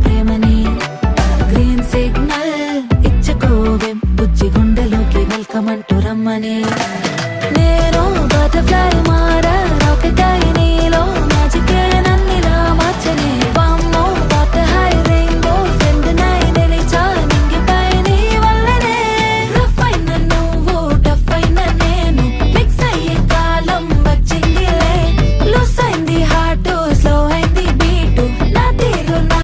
ప్రేమని green signal ఇచ్చుకోవే బుజ్జి గుండెలోకి welcome అంటూ రమ్మని నేను బటర్ఫ్లై మారా